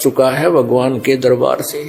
चुका है भगवान के दरबार से।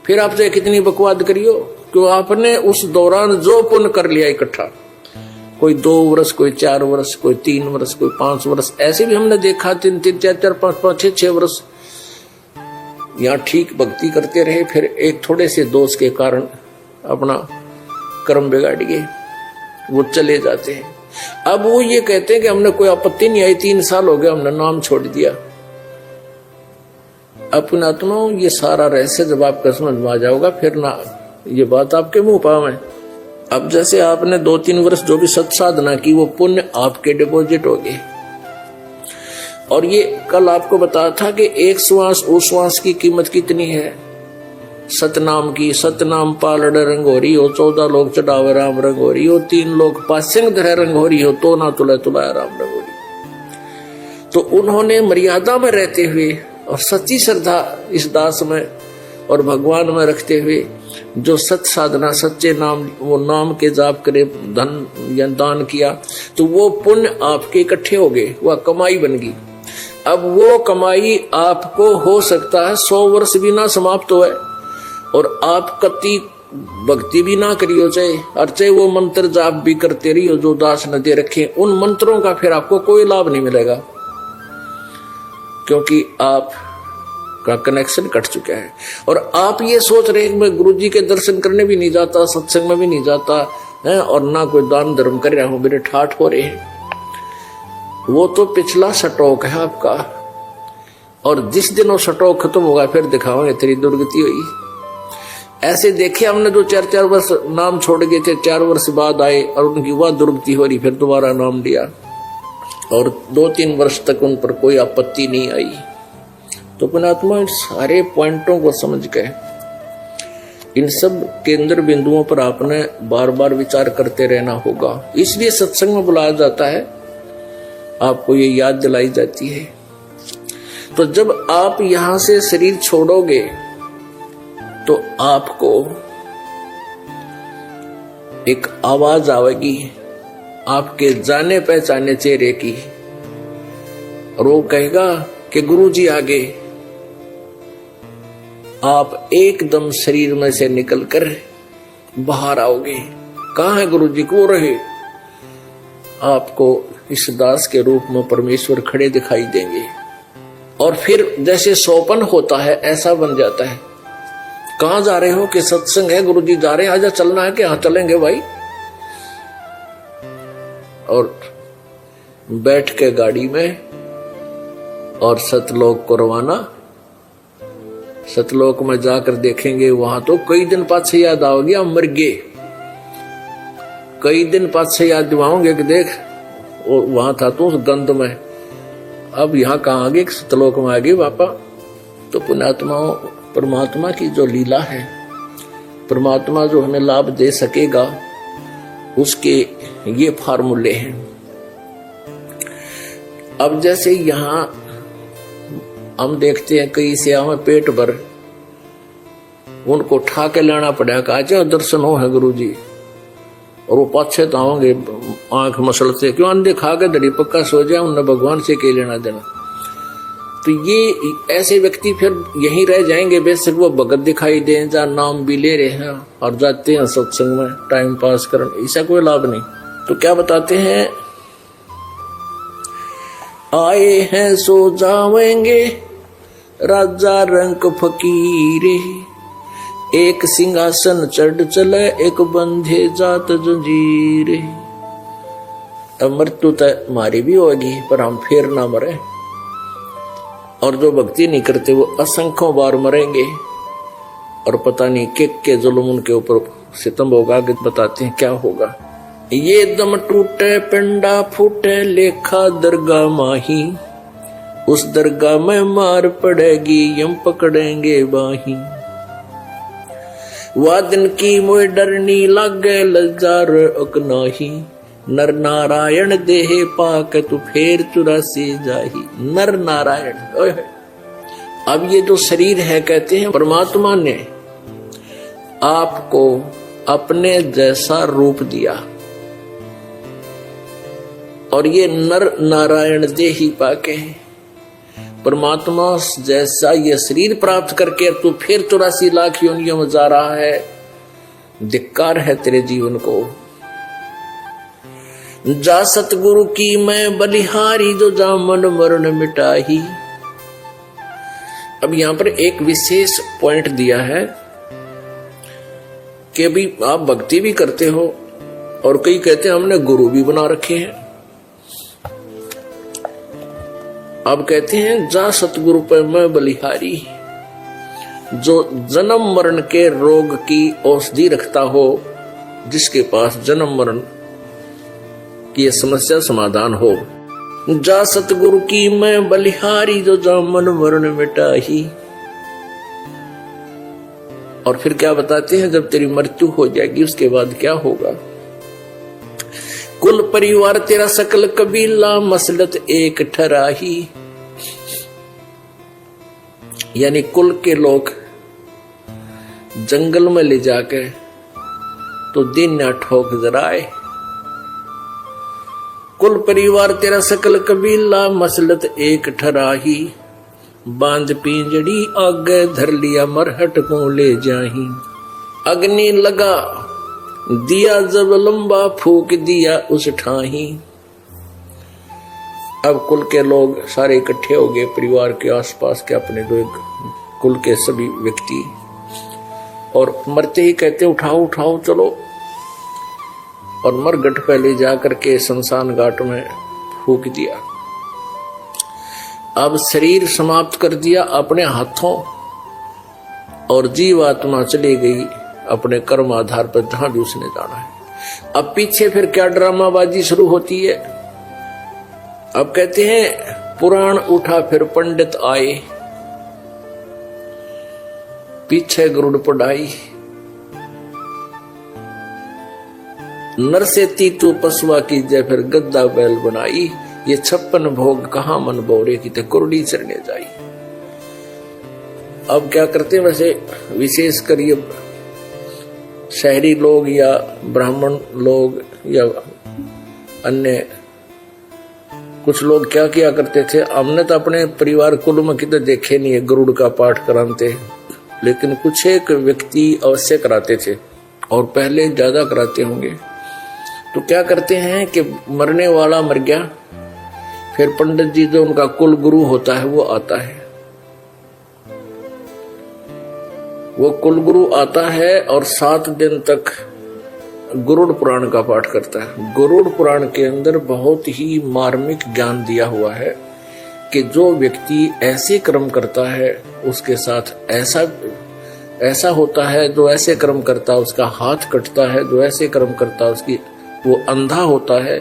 फिर आपसे कितनी बकवाद करियो, क्यों आपने उस दौरान जो पुण्य कर लिया इकट्ठा, कोई 2 वर्ष, कोई 4 वर्ष, कोई 3 वर्ष, कोई 5 वर्ष, ऐसे भी हमने देखा 3 3 4 4 5 5 6 6 वर्ष यहाँ ठीक भक्ति करते रहे, फिर एक थोड़े से दोष के कारण अपना कर्म बिगाड़ गए, वो चले जाते हैं। अब वो ये कहते हैं कि हमने कोई आपत्ति नहीं आई, 3 साल हो गए हमने नाम छोड़ दिया। अपना आत्मा ये सारा रहस्य जब आपका समझ में आ जाओगा, फिर ना ये बात आपके मुंह पाव है। अब जैसे आपने 2-3 वर्ष जो भी सत साधना की, वो पुण्य आपके डिपॉजिट हो गए। और ये कल आपको बताया था कि एक श्वास उस श्वास की कीमत कितनी है। सतनाम की, सतनाम पालड़ रंगोरी हो, 14 लोग चढ़ावे राम रंगोरी हो, 3 लोग पासिंग धरे रंगोरी हो, तो ना तुला तुलाया राम रंगोरी। तो उन्होंने मर्यादा में रहते हुए और सच्ची श्रद्धा इस दास में और भगवान में रखते हुए जो सत साधना, सच्चे नाम, वो नाम के जाप करे, धन या दान किया, तो वो पुण्य आपके इकट्ठे हो गए, वह कमाई बन गई। अब वो कमाई आपको हो सकता है 100 वर्ष भी ना समाप्त हो, और आप कति भक्ति भी ना करियो चाहे, और चाहे वो मंत्र जाप भी करते रहियो जो दास ने दे रखे, उन मंत्रों का फिर आपको कोई लाभ नहीं मिलेगा, क्योंकि आप का कनेक्शन कट चुका है। और आप ये सोच रहे हैं मैं गुरुजी के दर्शन करने भी नहीं जाता, सत्संग में भी नहीं जाता है, और ना कोई दान धर्म कर रहा हूं, मेरे ठाठ हो रहे हैं। वो तो पिछला स्टॉक है आपका, और जिस दिन वो स्टॉक खत्म होगा फिर दिखाओगे तेरी दुर्गति हुई। ऐसे देखे हमने जो 4-4 वर्ष नाम छोड़ गए थे, 4 वर्ष बाद आए और उनकी वह दुर्गति हो रही, फिर दोबारा नाम लिया, और 2-3 वर्ष तक उन पर कोई आपत्ति नहीं आई। तो पुण्यात्मा सारे पॉइंटों को समझ गए, इन सब केंद्र बिंदुओं पर आपने बार बार विचार करते रहना होगा। इसलिए सत्संग में बुलाया जाता है, आपको ये याद दिलाई जाती है। तो जब आप यहां से शरीर छोड़ोगे तो आपको एक आवाज आवेगी आपके जाने पहचाने चेहरे की, और वो कहेगा कि गुरुजी आ गए। आप एकदम शरीर में से निकलकर बाहर आओगे। कहाँ है गुरुजी? को रहे आपको इस दास के रूप में परमेश्वर खड़े दिखाई देंगे, और फिर जैसे सोपन होता है ऐसा बन जाता है। कहाँ जा रहे हो? कि सत्संग है, गुरुजी जा रहे हैं, आजा चलना है। कि हाँ चलेंगे भाई। और बैठ के गाड़ी में और सतलोक को रवाना। सतलोक में जाकर देखेंगे वहां तो कई दिन पाछे याद आओगे हम मर गए, कई दिन पाछे याद दिवाओगे कि देख वहां था तो उस गंध में, अब यहाँ कहाँ आ गए? सतलोक में आ गए पापा। तो पुण्यात्माओं, परमात्मा की जो लीला है, परमात्मा जो हमें लाभ दे सकेगा, उसके ये फार्मूले हैं। अब जैसे यहाँ हम देखते हैं कई से हमें पेट भर उनको उठा के लाना पड़ेगा, आज दर्शन हो है गुरुजी, और वो पाछे तो आओगे आंख मसलते, क्यों अंधे खा के दड़ी पक्का सो जाए, उन्हें भगवान से के लेना देना। तो ये ऐसे व्यक्ति फिर यहीं रह जाएंगे, बेशक वो भगत दिखाई दे, जहाँ नाम भी ले रहे हैं और जाते हैं सत्संग में टाइम पास करने, ऐसा कोई लाभ नहीं। तो क्या बताते हैं? आए हैं सो जावेंगे राजा रंक फकीरे, एक सिंहासन चढ़ चले एक बंधे जात जंजीरे। अब मृत्यु तो मारी भी होगी पर हम फिर ना मरे, और जो भक्ति नहीं करते वो असंख्यों बार मरेंगे, और पता नहीं के जुल्म उनके ऊपर सितम होगा। कि बताते हैं क्या होगा। ये दम टूटे पिंडा फूटे लेखा दरगाह माही, उस दरगाह में मार पड़ेगी यम पकड़ेंगे बाही। वादन की मोह डरनी लागे लजार अकनाही, नर नारायण देहे पाक तू फेर 84 जाही। नर नारायण। अब ये जो शरीर है, कहते हैं परमात्मा ने आपको अपने जैसा रूप दिया, और ये नर नारायण दे ही पाके परमात्मा जैसा ये शरीर प्राप्त करके तू फिर 84 लाख योनियों में जा रहा है। धिक्कार है तेरे जीवन को। जा सतगुरु की मैं बलिहारी, जो जा मन मरण मिटाही। अब यहां पर एक विशेष पॉइंट दिया है कि अभी आप भक्ति भी करते हो और कई कहते हैं हमने गुरु भी बना रखे हैं। अब कहते हैं जा सतगुरु पे मैं बलिहारी, जो जन्म मरण के रोग की औषधि रखता हो, जिसके पास जन्म मरण की समस्या समाधान हो। जा सतगुरु की मैं बलिहारी, जो जा मन मरण मिटाही। और फिर क्या बताते हैं, जब तेरी मृत्यु हो जाएगी उसके बाद क्या होगा। कुल परिवार तेरा सकल कबीला, मसलत एक ठराही। यानी कुल के लोग जंगल में ले जाके तो दिन न ठोक जराए। कुल परिवार तेरा सकल कबीला, मसलत एक ठराही। बांध पिंजड़ी आगे धर लिया, मरहट को ले जाही। अग्नि लगा दिया जब लंबा, फूक दिया उस ठाही। अब कुल के लोग सारे इकट्ठे हो गए, परिवार के आसपास के अपने लोग, कुल के सभी व्यक्ति, और मरते ही कहते उठाओ उठाओ चलो। और मरघट पे ले जाकर के शमशान घाट में फूक दिया। अब शरीर समाप्त कर दिया अपने हाथों, और जीवात्मा चली गई अपने कर्म आधार पर जहां भी उसने जाना है। अब पीछे फिर क्या ड्रामाबाजी शुरू होती है। अब कहते हैं पुराण उठा फिर पंडित आए, पीछे गरुड़ पढ़ाई। नर से तीतु पशुआ की जय, फिर गद्दा बैल बनाई। ये 56 भोग कहाँ मन बोरे की, ते कुरडी चरने जाई। अब क्या करते हैं, वैसे विशेषकर ये शहरी लोग या ब्राह्मण लोग या अन्य कुछ लोग क्या किया करते थे। हमने तो अपने परिवार कुल में कितने देखे नहीं है गरुड़ का पाठ कराते, लेकिन कुछ एक व्यक्ति अवश्य कराते थे, और पहले ज्यादा कराते होंगे। तो क्या करते हैं कि मरने वाला मर गया, फिर पंडित जी जो उनका कुल गुरु होता है वो आता है। वो कुल गुरु आता है और 7 दिन तक गरुड़ पुराण का पाठ करता है। गरुड़ पुराण के अंदर बहुत ही मार्मिक ज्ञान दिया हुआ है कि जो व्यक्ति ऐसे कर्म करता है उसके साथ ऐसा होता है, जो ऐसे कर्म करता है उसका हाथ कटता है, जो ऐसे कर्म करता है उसकी वो अंधा होता है,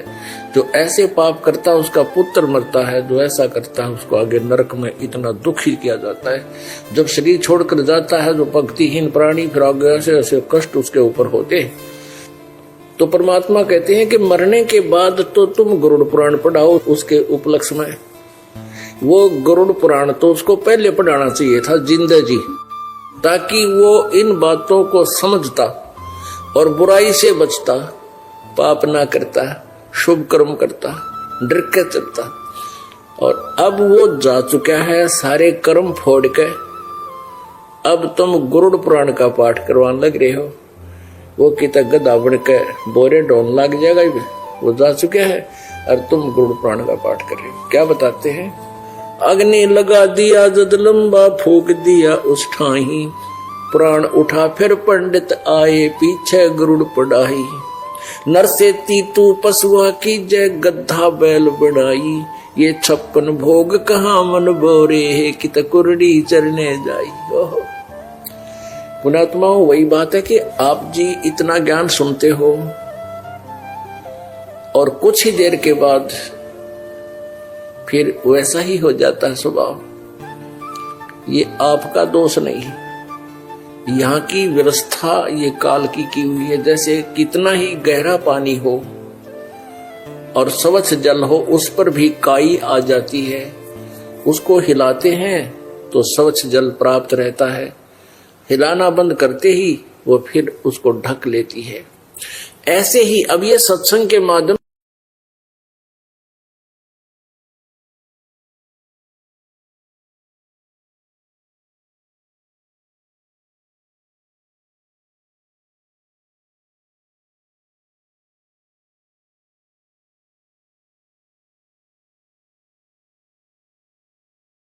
जो ऐसे पाप करता है उसका पुत्र मरता है, जो ऐसा करता है उसको आगे नरक में इतना दुखी किया जाता है। जब शरीर छोड़कर जाता है जो भक्तिहीन प्राणी, फिर आगे ऐसे ऐसे कष्ट उसके ऊपर होते। तो परमात्मा कहते हैं कि मरने के बाद तो तुम गरुड़ पुराण पढ़ाओ उसके उपलक्ष्य में। वो गरुड़ पुराण तो उसको पहले पढ़ाना चाहिए था जिंदा जी, ताकि वो इन बातों को समझता और बुराई से बचता, पाप ना करता, शुभ कर्म करता, डर के चलता। और अब वो जा चुका है सारे कर्म फोड़ के, अब तुम गरुड़ पुराण का पाठ करवाने लग रहे हो। वो कितना गधा बन के बोरे ढोन लग जाएगा, वो जा चुके हैं और तुम गरुड़ पुराण का पाठ कर रहे हो। क्या बताते हैं, अग्नि लगा दिया जद लंबा, फूक दिया उस ठाही। प्राण उठा फिर पंडित आए, पीछे गरुड़ पढ़ाई। नर से तीतु पशुआ की जय, गद्दा बैल बनाई। ये 56 भोग कहाँ मन बोरे है, कित कुरडी चरने जाई। पुणात्माओं, वही बात है कि आप जी इतना ज्ञान सुनते हो और कुछ ही देर के बाद फिर वैसा ही हो जाता है स्वभाव। ये आपका दोष नहीं, यहाँ की व्यवस्था ये काल की हुई है। जैसे कितना ही गहरा पानी हो और स्वच्छ जल हो, उस पर भी काई आ जाती है, उसको हिलाते हैं तो स्वच्छ जल प्राप्त रहता है, हिलाना बंद करते ही वो फिर उसको ढक लेती है। ऐसे ही अब ये सत्संग के माध्यम